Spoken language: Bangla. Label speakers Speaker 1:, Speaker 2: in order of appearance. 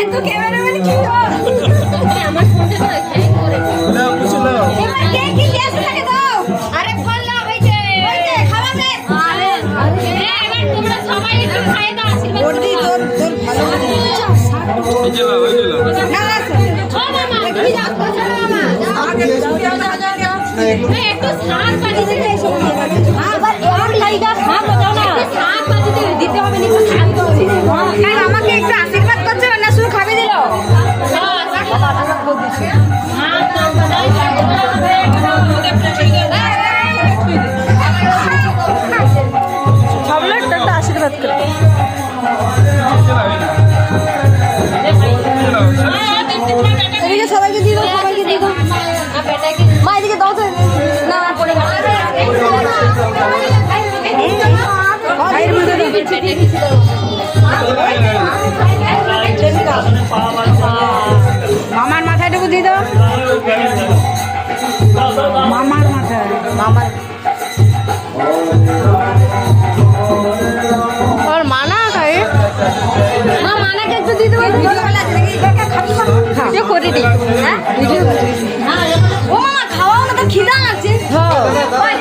Speaker 1: এত ক্যামেরাম্যান কি
Speaker 2: আমার ফোনটা তো হ্যাং করে
Speaker 3: নাও কিছু নাও
Speaker 1: এবার কে কি টেস্ট লাগে দাও
Speaker 2: আরে ফল না হইছে
Speaker 1: খাওয়া নে
Speaker 2: এবার তোমরা সবাই একটু খাই দাও আশীর্বাদ
Speaker 1: বর্দি তোর ভালো
Speaker 3: এই যে নাও এই যে নাও
Speaker 1: না না
Speaker 2: ও মামা তুমি যাও তো চলো মামা
Speaker 1: আগে যাও
Speaker 2: একটু সাত বাজি দিতে এসো
Speaker 1: আবার এবার লাইগা
Speaker 2: হ্যাঁ বাজাও না সাত বাজি দিতে হবে না সাত বাজি
Speaker 1: কাল আমাকে একটু আশীর্বাদ করছে না শুধু খাবে দিল ভাবলো একটা আশীর্বাদ করে এদিকে সবাইকে দিয়ে দাও সবাইকে দিয়ে দাও মা এদিকে দাও তো না পড়ে মামার মাথাটুকু দিয়ে দাও মামার মাথায় মামার আর মানা খায় মা মানাকে একটু দিয়ে দেবো ভিডিও কল আছে নাকি খাবি ভিডিও করে দিই হ্যাঁ ভিডিও ও মামা খাওয়াও না তো খিদা লাগছে হ্যাঁ